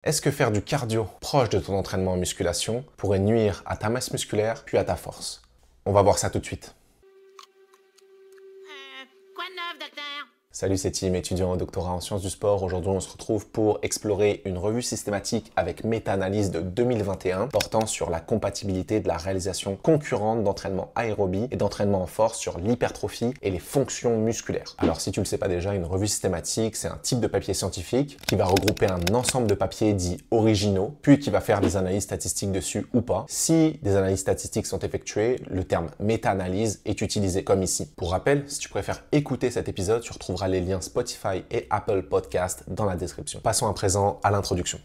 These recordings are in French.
Est-ce que faire du cardio proche de ton entraînement en musculation pourrait nuire à ta masse musculaire puis à ta force? On va voir ça tout de suite. Quoi de neuf, docteur? Salut, c'est Tim, étudiant au doctorat en sciences du sport. Aujourd'hui, on se retrouve pour explorer une revue systématique avec méta-analyse de 2021 portant sur la compatibilité de la réalisation concurrente d'entraînement aérobie et d'entraînement en force sur l'hypertrophie et les fonctions musculaires. Alors, si tu ne le sais pas déjà, une revue systématique, c'est un type de papier scientifique qui va regrouper un ensemble de papiers dits originaux, puis qui va faire des analyses statistiques dessus ou pas. Si des analyses statistiques sont effectuées, le terme méta-analyse est utilisé comme ici. Pour rappel, si tu préfères écouter cet épisode, tu retrouveras les liens Spotify et Apple Podcast dans la description. Passons à présent à l'introduction.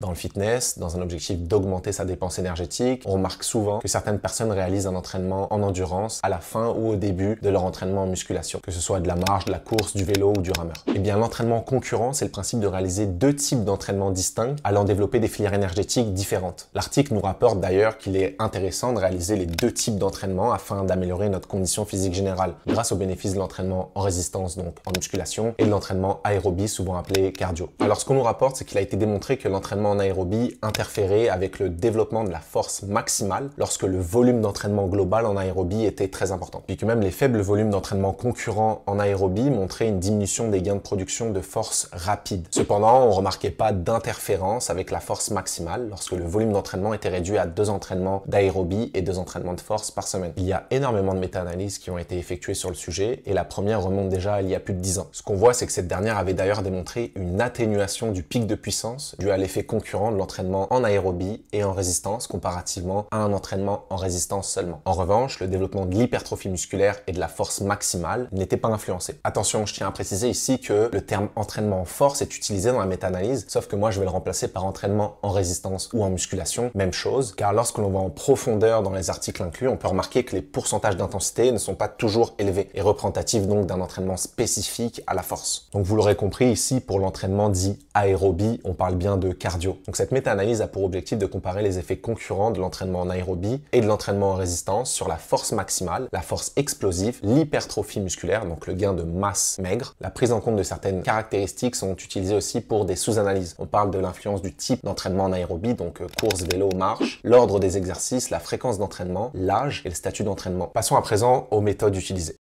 Dans le fitness, dans un objectif d'augmenter sa dépense énergétique, on remarque souvent que certaines personnes réalisent un entraînement en endurance à la fin ou au début de leur entraînement en musculation, que ce soit de la marche, de la course, du vélo ou du rameur. Eh bien, l'entraînement concurrent, c'est le principe de réaliser deux types d'entraînements distincts allant développer des filières énergétiques différentes. L'article nous rapporte d'ailleurs qu'il est intéressant de réaliser les deux types d'entraînement afin d'améliorer notre condition physique générale grâce aux bénéfices de l'entraînement en résistance, donc en musculation, et de l'entraînement aérobie, souvent appelé cardio. Alors, ce qu'on nous rapporte, c'est qu'il a été démontré que l'entraînement en aérobie interférait avec le développement de la force maximale lorsque le volume d'entraînement global en aérobie était très important. Puis que même les faibles volumes d'entraînement concurrents en aérobie montraient une diminution des gains de production de force rapide. Cependant, on ne remarquait pas d'interférence avec la force maximale lorsque le volume d'entraînement était réduit à 2 entraînements d'aérobie et 2 entraînements de force par semaine. Il y a énormément de méta-analyses qui ont été effectuées sur le sujet et la première remonte déjà il y a plus de 10 ans. Ce qu'on voit, c'est que cette dernière avait d'ailleurs démontré une atténuation du pic de puissance dû à l'effet concurrent de l'entraînement en aérobie et en résistance comparativement à un entraînement en résistance seulement. En revanche, le développement de l'hypertrophie musculaire et de la force maximale n'était pas influencé. Attention, je tiens à préciser ici que le terme entraînement en force est utilisé dans la méta-analyse, sauf que moi je vais le remplacer par entraînement en résistance ou en musculation, même chose, car lorsque l'on va en profondeur dans les articles inclus, on peut remarquer que les pourcentages d'intensité ne sont pas toujours élevés et représentatifs donc d'un entraînement spécifique à la force. Donc vous l'aurez compris ici, pour l'entraînement dit aérobie, on parle bien de cardio. Donc cette méta-analyse a pour objectif de comparer les effets concurrents de l'entraînement en aérobie et de l'entraînement en résistance sur la force maximale, la force explosive, l'hypertrophie musculaire, donc le gain de masse maigre. La prise en compte de certaines caractéristiques sont utilisées aussi pour des sous-analyses. On parle de l'influence du type d'entraînement en aérobie, donc course, vélo, marche, l'ordre des exercices, la fréquence d'entraînement, l'âge et le statut d'entraînement. Passons à présent aux méthodes utilisées.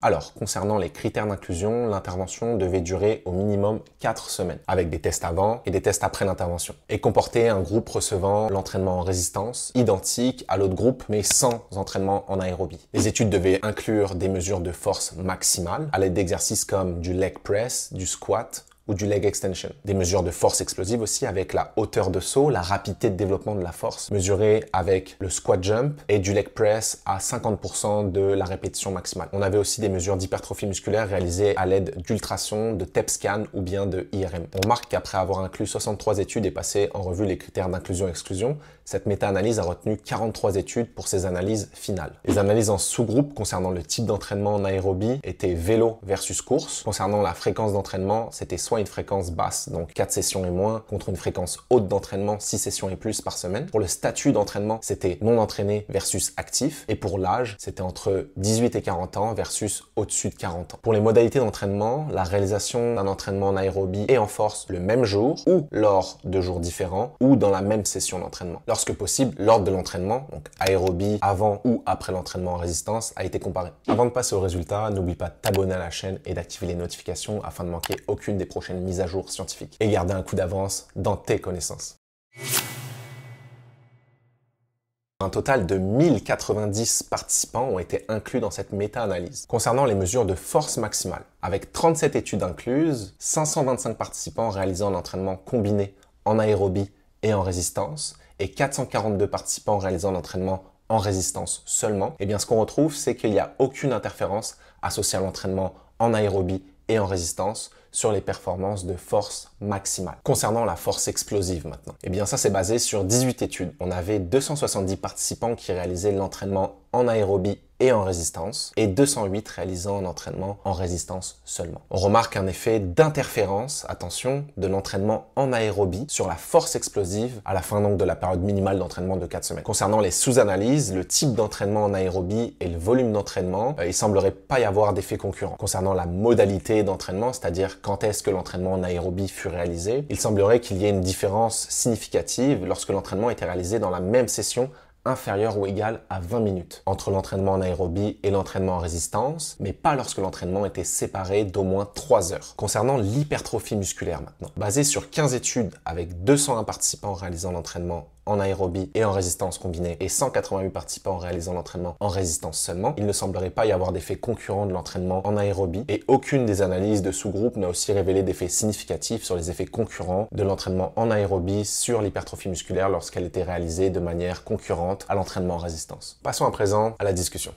Alors, concernant les critères d'inclusion, l'intervention devait durer au minimum 4 semaines, avec des tests avant et des tests après l'intervention, et comporter un groupe recevant l'entraînement en résistance, identique à l'autre groupe, mais sans entraînement en aérobie. Les études devaient inclure des mesures de force maximale, à l'aide d'exercices comme du leg press, du squat, ou du leg extension. Des mesures de force explosive aussi avec la hauteur de saut, la rapidité de développement de la force, mesurée avec le squat jump et du leg press à 50% de la répétition maximale. On avait aussi des mesures d'hypertrophie musculaire réalisées à l'aide d'ultrasons, de TEP scan ou bien de IRM. On remarque qu'après avoir inclus 63 études et passé en revue les critères d'inclusion-exclusion, cette méta-analyse a retenu 43 études pour ses analyses finales. Les analyses en sous-groupe concernant le type d'entraînement en aérobie étaient vélo versus course. Concernant la fréquence d'entraînement, c'était soit une fréquence basse, donc 4 sessions et moins, contre une fréquence haute d'entraînement, 6 sessions et plus par semaine. Pour le statut d'entraînement, c'était non entraîné versus actif. Et pour l'âge, c'était entre 18 et 40 ans versus au-dessus de 40 ans. Pour les modalités d'entraînement, la réalisation d'un entraînement en aérobie et en force le même jour, ou lors de jours différents, ou dans la même session d'entraînement. Lorsque possible, l'ordre de l'entraînement, donc aérobie avant ou après l'entraînement en résistance, a été comparé. Avant de passer aux résultats, n'oublie pas de t'abonner à la chaîne et d'activer les notifications afin de manquer aucune des prochaines mises à jour scientifiques et garder un coup d'avance dans tes connaissances. Un total de 1090 participants ont été inclus dans cette méta-analyse. Concernant les mesures de force maximale, avec 37 études incluses, 525 participants réalisant un entraînement combiné en aérobie et en résistance, et 442 participants réalisant l'entraînement en résistance seulement, et bien ce qu'on retrouve, c'est qu'il n'y a aucune interférence associée à l'entraînement en aérobie et en résistance sur les performances de force maximale. Concernant la force explosive maintenant, eh bien ça c'est basé sur 18 études. On avait 270 participants qui réalisaient l'entraînement en aérobie et en résistance, et 208 réalisant un entraînement en résistance seulement. On remarque un effet d'interférence, attention, de l'entraînement en aérobie sur la force explosive à la fin donc de la période minimale d'entraînement de 4 semaines. Concernant les sous-analyses, le type d'entraînement en aérobie et le volume d'entraînement, il semblerait pas y avoir d'effet concurrent. Concernant la modalité d'entraînement, c'est-à-dire quand est-ce que l'entraînement en aérobie fut réalisé, il semblerait qu'il y ait une différence significative lorsque l'entraînement était réalisé dans la même session inférieur ou égal à 20 minutes entre l'entraînement en aérobie et l'entraînement en résistance, mais pas lorsque l'entraînement était séparé d'au moins 3 heures. Concernant l'hypertrophie musculaire maintenant, basée sur 15 études avec 201 participants réalisant l'entraînement en aérobie et en résistance combinée et 188 participants réalisant l'entraînement en résistance seulement, il ne semblerait pas y avoir d'effet concurrent de l'entraînement en aérobie et aucune des analyses de sous-groupes n'a aussi révélé d'effets significatifs sur les effets concurrents de l'entraînement en aérobie sur l'hypertrophie musculaire lorsqu'elle était réalisée de manière concurrente à l'entraînement en résistance. Passons à présent à la discussion.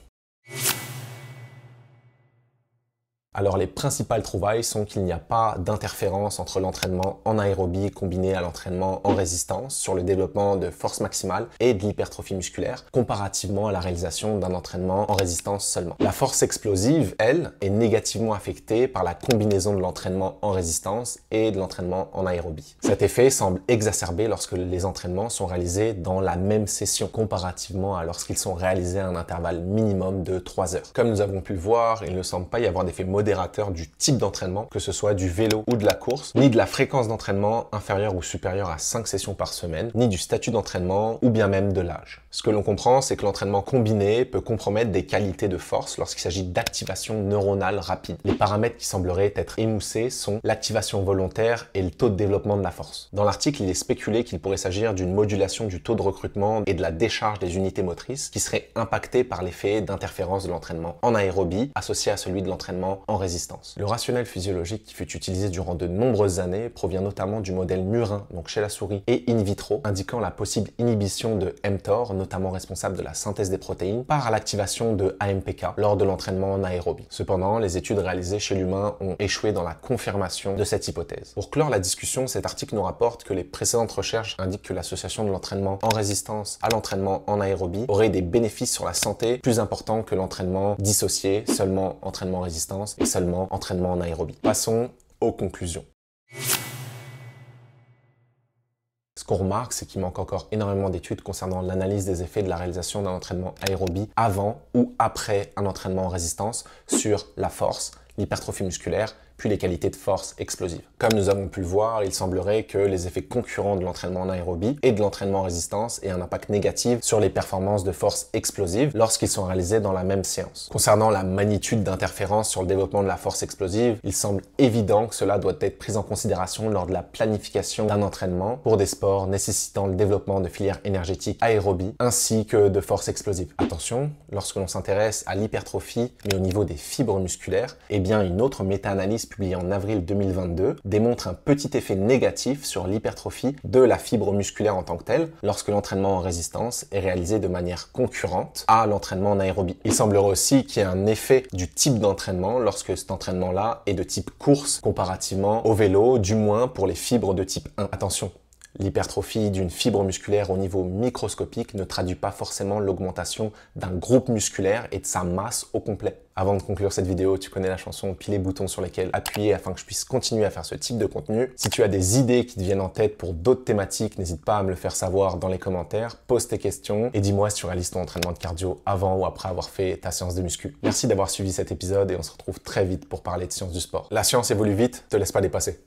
Alors les principales trouvailles sont qu'il n'y a pas d'interférence entre l'entraînement en aérobie combiné à l'entraînement en résistance sur le développement de force maximale et de l'hypertrophie musculaire comparativement à la réalisation d'un entraînement en résistance seulement. La force explosive, elle, est négativement affectée par la combinaison de l'entraînement en résistance et de l'entraînement en aérobie. Cet effet semble exacerbé lorsque les entraînements sont réalisés dans la même session comparativement à lorsqu'ils sont réalisés à un intervalle minimum de 3 heures. Comme nous avons pu le voir, il ne semble pas y avoir d'effet modérateur du type d'entraînement, que ce soit du vélo ou de la course, ni de la fréquence d'entraînement inférieure ou supérieure à 5 sessions par semaine, ni du statut d'entraînement ou bien même de l'âge. Ce que l'on comprend, c'est que l'entraînement combiné peut compromettre des qualités de force lorsqu'il s'agit d'activation neuronale rapide. Les paramètres qui sembleraient être émoussés sont l'activation volontaire et le taux de développement de la force. Dans l'article, il est spéculé qu'il pourrait s'agir d'une modulation du taux de recrutement et de la décharge des unités motrices qui serait impactée par l'effet d'interférence de l'entraînement en aérobie associé à celui de l'entraînement en résistance. Le rationnel physiologique qui fut utilisé durant de nombreuses années provient notamment du modèle murin, donc chez la souris, et in vitro, indiquant la possible inhibition de mTOR, notamment responsable de la synthèse des protéines, par l'activation de AMPK lors de l'entraînement en aérobie. Cependant, les études réalisées chez l'humain ont échoué dans la confirmation de cette hypothèse. Pour clore la discussion, cet article nous rapporte que les précédentes recherches indiquent que l'association de l'entraînement en résistance à l'entraînement en aérobie aurait des bénéfices sur la santé plus importants que l'entraînement dissocié, seulement entraînement en résistance et seulement entraînement en aérobie. Passons aux conclusions. Ce qu'on remarque, c'est qu'il manque encore énormément d'études concernant l'analyse des effets de la réalisation d'un entraînement aérobie avant ou après un entraînement en résistance sur la force, l'hypertrophie musculaire, puis les qualités de force explosive. Comme nous avons pu le voir, il semblerait que les effets concurrents de l'entraînement en aérobie et de l'entraînement en résistance aient un impact négatif sur les performances de force explosive lorsqu'ils sont réalisés dans la même séance. Concernant la magnitude d'interférence sur le développement de la force explosive, il semble évident que cela doit être pris en considération lors de la planification d'un entraînement pour des sports nécessitant le développement de filières énergétiques aérobie ainsi que de force explosive. Attention, lorsque l'on s'intéresse à l'hypertrophie mais au niveau des fibres musculaires, eh bien une autre méta-analyse publiée en avril 2022 démontre un petit effet négatif sur l'hypertrophie de la fibre musculaire en tant que telle lorsque l'entraînement en résistance est réalisé de manière concurrente à l'entraînement en aérobie. Il semblerait aussi qu'il y ait un effet du type d'entraînement lorsque cet entraînement-là est de type course comparativement au vélo, du moins pour les fibres de type 1. Attention, l'hypertrophie d'une fibre musculaire au niveau microscopique ne traduit pas forcément l'augmentation d'un groupe musculaire et de sa masse au complet. Avant de conclure cette vidéo, tu connais la chanson, pile les boutons sur lesquels appuyer afin que je puisse continuer à faire ce type de contenu. Si tu as des idées qui te viennent en tête pour d'autres thématiques, n'hésite pas à me le faire savoir dans les commentaires, pose tes questions et dis-moi si tu réalises ton entraînement de cardio avant ou après avoir fait ta séance de muscu. Merci d'avoir suivi cet épisode et on se retrouve très vite pour parler de sciences du sport. La science évolue vite, te laisse pas dépasser.